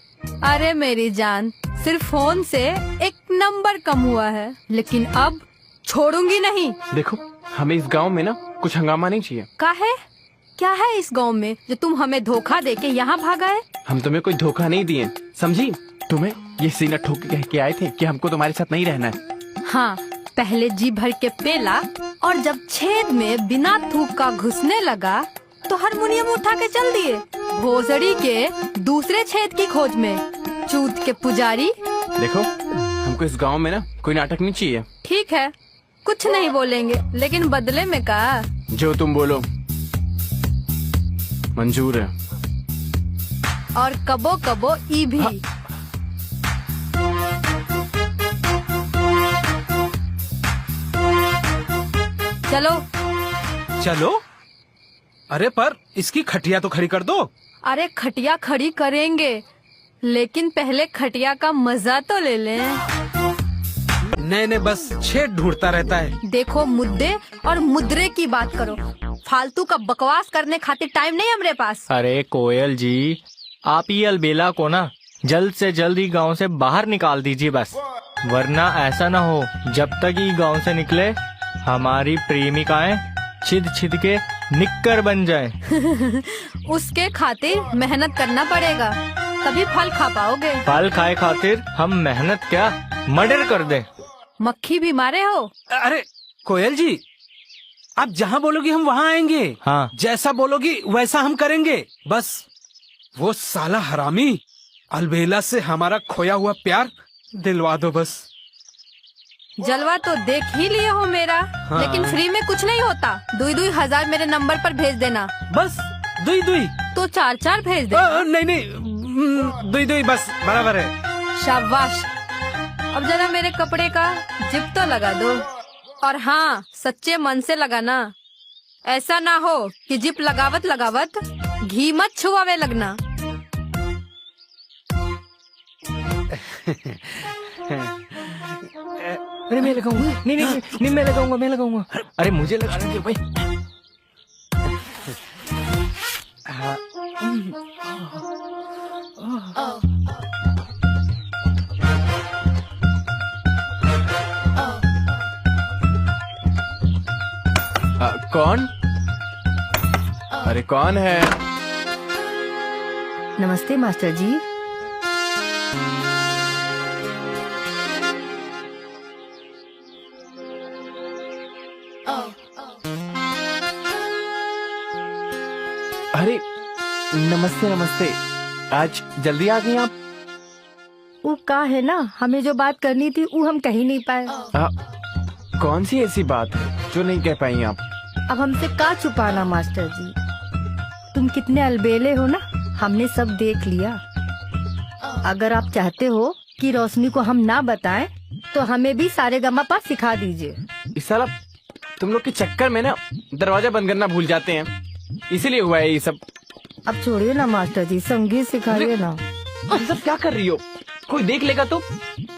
अरे मेरी जान, सिर्फ फोन से एक नंबर कम हुआ है, लेकिन अब छोड़ूंगी नहीं। देखो हमें इस गांव में ना कुछ हंगामा नहीं चाहिए। क्या है इस गांव में जो तुम हमें धोखा देके यहाँ भागा है? हम तुम्हें कोई धोखा नहीं दिए, समझी? तुम्हें ये सीना ठोक के कह के आए थे कि हमको तुम्हारे साथ नहीं रहना है। हाँ, पहले जी भर के पेला और जब छेद में बिना थूक का घुसने लगा तो हारमोनियम उठा के चल दिए भोसड़ी के दूसरे छेद की खोज में। चूत के पुजारी। देखो हमको इस गांव में ना कोई नाटक नहीं चाहिए। ठीक है, कुछ नहीं बोलेंगे, लेकिन बदले में का? जो तुम बोलो मंजूर है। और कबो कबो ई भी। चलो चलो। अरे पर इसकी खटिया तो खड़ी कर दो। अरे खटिया खड़ी करेंगे, लेकिन पहले खटिया का मजा तो ले लें। नहीं बस छेद ढूंढता रहता है। देखो मुद्दे और मुद्रे की बात करो, फालतू का बकवास करने खातिर टाइम नहीं हमारे पास। अरे कोयल जी, आप ये अलबेला को ना जल्द से जल्द ही गांव से बाहर निकाल दीजिए बस, वरना ऐसा ना हो जब तक ये गांव से निकले हमारी प्रेमिकाएं छिद छिद के निक्कर बन जाए। उसके खातिर मेहनत करना पड़ेगा, तभी फल खा पाओगे। फल खाए खातिर हम मेहनत क्या मर्डर कर दे। मक्खी भी मारे हो। अरे कोयल जी, आप जहाँ बोलोगी हम वहाँ आएंगे। हाँ। जैसा बोलोगी वैसा हम करेंगे। बस वो साला हरामी अलबेला से हमारा खोया हुआ प्यार दिलवा दो बस। जलवा तो देख ही लिए हो मेरा। हाँ। लेकिन फ्री में कुछ नहीं होता। 2,000 मेरे नंबर पर भेज देना। बस दुई दुई तो 4 भेज दे। नहीं दुई दुई बस बराबर है। शाबाश। अब जरा मेरे कपड़े का जिप तो लगा दो, और हाँ, सच्चे मन से लगाना। ऐसा ना हो कि जिप लगावत लगावत घी मत छुआवे लगना। अरे मैं लगाऊंगा। नहीं मैं लगाऊंगा। अरे मुझे लगाने दे भाई। कौन? अरे कौन है? नमस्ते मास्टर जी। अरे नमस्ते। आज जल्दी आ गई आप? वो का है ना, हमें जो बात करनी थी वो हम कह ही नहीं पाए। कौन सी ऐसी बात है जो नहीं कह पाई आप? अब हमसे का छुपाना मास्टर जी, तुम कितने अलबेले हो ना, हमने सब देख लिया। अगर आप चाहते हो कि रोशनी को हम ना बताएं, तो हमें भी सारेगामापा सिखा दीजिए। इस साला तुम लोग के चक्कर में ना दरवाजा बंद करना भूल जाते हैं, इसीलिए हुआ है ये सब। अब छोड़िए ना मास्टर जी, संगीत सिखाइए ना। ये सब क्या कर रही हो? कोई देख लेगा तो?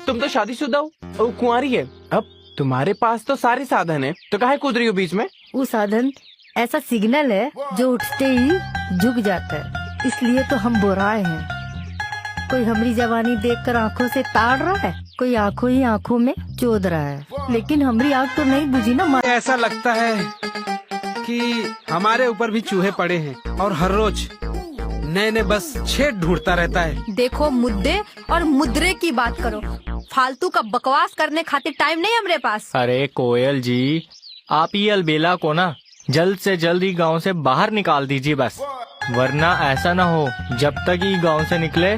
तुम तो शादीशुदा हो और वो कुंवारी है। अब तुम्हारे पास तो सारे साधन है, तो काहे कूद रही हो बीच में? वो साधन ऐसा सिग्नल है जो उठते ही झुक जाता है, इसलिए तो हम बुराए हैं। कोई हमारी जवानी देखकर आंखों से ताड़ रहा है, कोई आंखों ही आंखों में चोद रहा है, लेकिन हमारी आंख तो नहीं बुझी ना। ऐसा लगता है कि हमारे ऊपर भी चूहे पड़े हैं और हर रोज नए नए बस छेद ढूंढता रहता है। देखो, मुद्दे और मुद्रे की बात करो, फालतू का बकवास करने खातिर टाइम नहीं हमारे पास। अरे कोयल जी, आप ये अलबेला को ना जल्द से जल्द ही गांव से बाहर निकाल दीजिए बस, वरना ऐसा ना हो जब तक ये गांव से निकले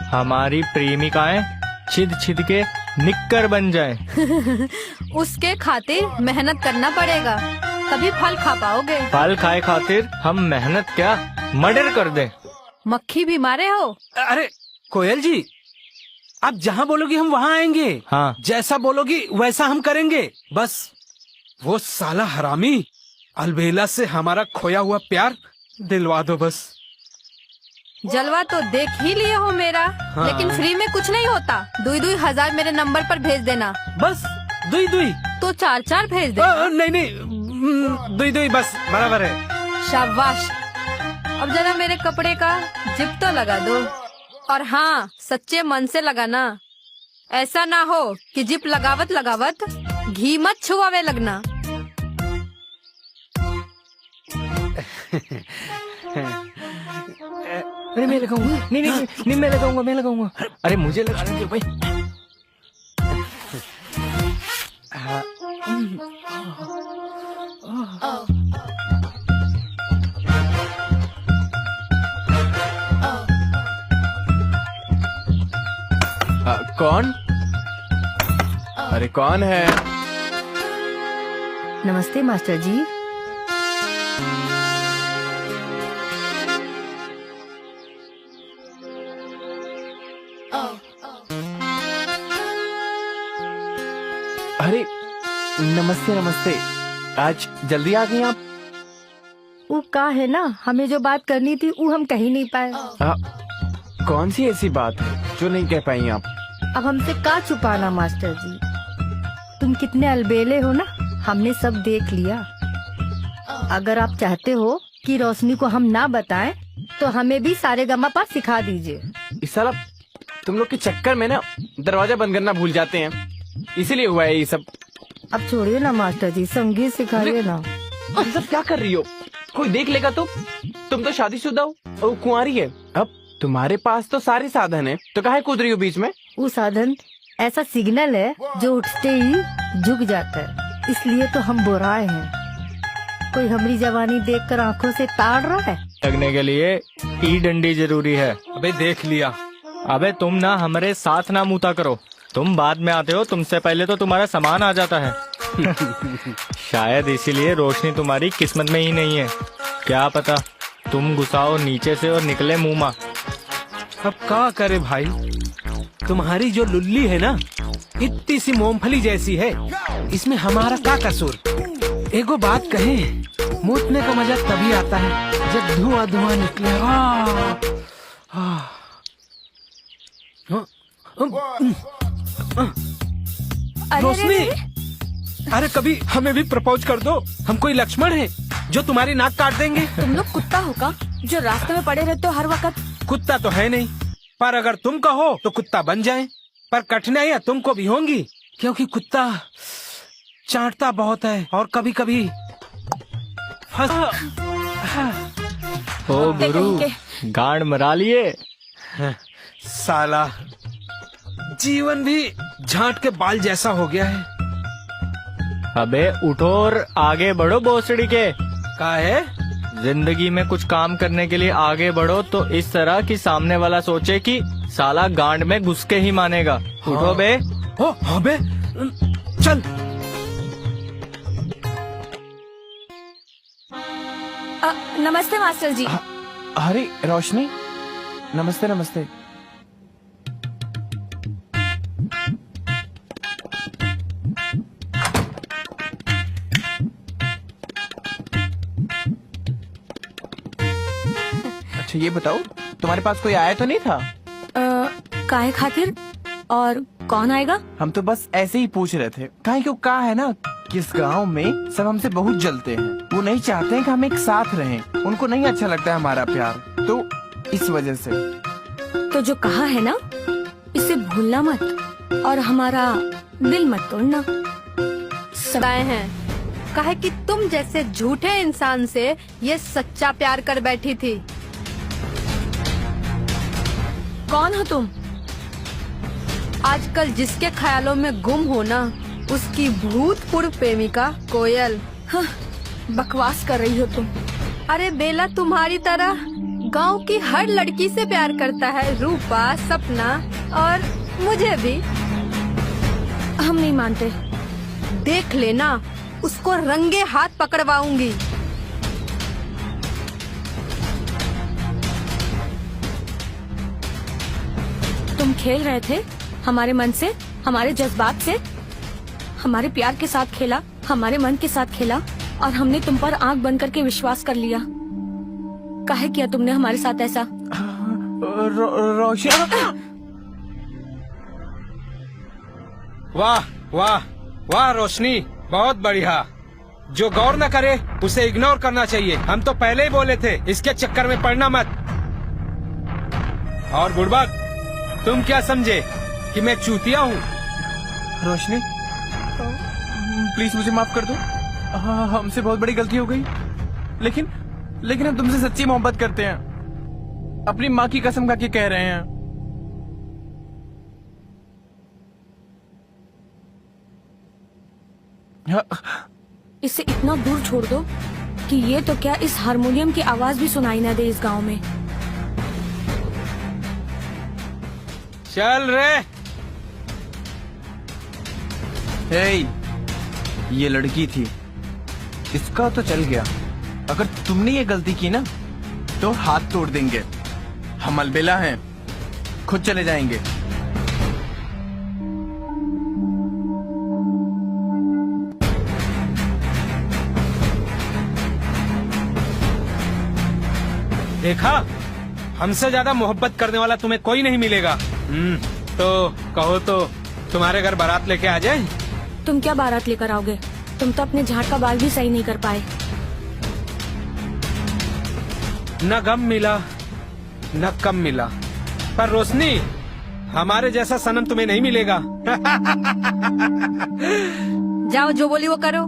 हमारी प्रेमिकाएं छिद छिद के निक्कर बन जाएं। उसके खातिर मेहनत करना पड़ेगा, तभी फल खा पाओगे। फल खाए खातिर हम मेहनत क्या मर्डर कर दें। मक्खी भी मारे हो। अरे कोयल जी, आप जहाँ बोलोगी हम वहाँ आएंगे। हाँ। जैसा बोलोगी वैसा हम करेंगे। बस वो साला हरामी अलबेला से हमारा खोया हुआ प्यार दिलवा दो बस। जलवा तो देख ही लिए हो मेरा। हाँ। लेकिन फ्री में कुछ नहीं होता। 2,000 मेरे नंबर पर भेज देना। बस दुई दुई तो 4 भेज दे। नहीं दुई दुई बस बराबर है। शाबाश। अब जरा मेरे कपड़े का जिप तो लगा दो, और हाँ, सच्चे मन से लगाना। ऐसा ना हो कि जिप लगावत लगावत घी मत छुआवे लगना। अरे मैं लगाऊंगा। नहीं मैं लगाऊंगा। अरे मुझे लगाने दो भाई। कौन? अरे कौन है? नमस्ते मास्टर जी। अरे नमस्ते नमस्ते, आज जल्दी आ गई आप? वो का है ना, हमें जो बात करनी थी वो हम कह ही नहीं पाए। कौन सी ऐसी बात है जो नहीं कह पाई आप? अब हमसे का छुपाना मास्टर जी, तुम कितने अलबेले हो ना, हमने सब देख लिया। अगर आप चाहते हो कि रोशनी को हम ना बताएं, तो हमें भी सारेगामापा सिखा दीजिए। इस साला तुम लोग के चक्कर में ना दरवाजा बंद करना भूल जाते हैं, इसीलिए हुआ है ये सब। अब छोड़िए ना मास्टर जी, संगीत सिखाइए ना। ये सब क्या कर रही हो? कोई देख लेगा तो? तुम तो शादीशुदा हो और वो कुंवारी है। अब तुम्हारे पास तो सारे साधन है, तो काहे कूद रही हो बीच में? वो साधन ऐसा सिग्नल है जो उठते ही झुक जाता है, इसलिए तो हम बुराए हैं। कोई हमारी जवानी देखकर आंखों से ताड़ रहा है। लगने के लिए ई डंडी जरूरी है। अबे देख लिया। अबे तुम ना हमारे साथ ना मुता करो, तुम बाद में आते हो, तुमसे पहले तो तुम्हारा सामान आ जाता है। शायद इसीलिए रोशनी तुम्हारी किस्मत में ही नहीं है, क्या पता तुम घुसाओ नीचे से और निकले मुंह मा। अब क्या करे भाई, तुम्हारी जो लुल्ली है ना, इतनी सी मूंगफली जैसी है, इसमें हमारा क्या कसूर? एगो बात कहे, मूतने का मजा तभी आता है जब धुआं धुआं निकले। रोशनी, अरे कभी हमें भी प्रपोज कर दो। हम कोई लक्ष्मण हैं जो तुम्हारी नाक काट देंगे? तुम लोग कुत्ता हो का जो रास्ते में पड़े रहते हो हर वक्त? कुत्ता तो है नहीं, पर अगर तुम कहो तो कुत्ता बन जाए। पर कठिनाइयाँ तुमको भी होंगी, क्योंकि कुत्ता चाटता बहुत है और कभी कभी ओ गुरु, गांड मरा लिए। साला जीवन भी झांट के बाल जैसा हो गया है। अबे उठो और आगे बढ़ो भोसड़ी के। का है? जिंदगी में कुछ काम करने के लिए आगे बढ़ो तो इस तरह कि सामने वाला सोचे कि साला गांड में घुस के ही मानेगा। उठो बे। ओ हाँ बे, चल। नमस्ते मास्टर जी। अरे रोशनी, नमस्ते नमस्ते। अच्छा ये बताओ, तुम्हारे पास कोई आया तो नहीं था? काहे खातिर और कौन आएगा? हम तो बस ऐसे ही पूछ रहे थे। काहे क्यों कहा है ना कि इस गांव में सब हमसे बहुत जलते हैं। वो नहीं चाहते हैं कि हम एक साथ रहें। उनको नहीं अच्छा लगता है हमारा प्यार, तो इस वजह से। तो जो कहा है ना, इसे भूलना मत और हमारा दिल मत तोड़ना। सदाए हैं कहे कि तुम जैसे झूठे इंसान से ये सच्चा प्यार कर बैठी थी। कौन हो तुम? आजकल जिसके ख्यालों में गुम होना, उसकी भूतपूर्व प्रेमिका कोयल। हाँ, बकवास कर रही हो तुम। अरे बेला तुम्हारी तरह गांव की हर लड़की से प्यार करता है, रूपा, सपना और मुझे भी। हम नहीं मानते। देख लेना, उसको रंगे हाथ पकड़वाऊंगी। तुम खेल रहे थे हमारे मन से, हमारे जज्बात से। हमारे प्यार के साथ खेला, हमारे मन के साथ खेला और हमने तुम पर आंख बंद करके विश्वास कर लिया। काहे किया तुमने हमारे साथ ऐसा? रोशन। वाह वाह वाह रोशनी, बहुत बढ़िया। जो गौर न करे उसे इग्नोर करना चाहिए। हम तो पहले ही बोले थे, इसके चक्कर में पड़ना मत। और बुड़बक, तुम क्या समझे कि मैं चूतिया हूँ? रोशनी प्लीज मुझे माफ कर दो। हाँ, हमसे बहुत बड़ी गलती हो गई, लेकिन हम तुमसे सच्ची मोहब्बत करते हैं। अपनी माँ की कसम खा के कह रहे हैं। इसे इतना दूर छोड़ दो कि ये तो क्या, इस हारमोनियम की आवाज भी सुनाई ना दे इस गांव में। चल रे। हे, ये लड़की थी, इसका तो चल गया। अगर तुमने ये गलती की ना तो हाथ तोड़ देंगे। हम अलबेला हैं, खुद चले जाएंगे। देखा, हमसे ज्यादा मोहब्बत करने वाला तुम्हें कोई नहीं मिलेगा। तो कहो तो तुम्हारे घर बारात लेके आ जाए? तुम क्या बारात लेकर आओगे? तुम तो अपने झाड़ का बाल भी सही नहीं कर पाए। न गम मिला न कम मिला, पर रोशनी, हमारे जैसा सनम तुम्हें नहीं मिलेगा। जाओ, जो बोली वो करो।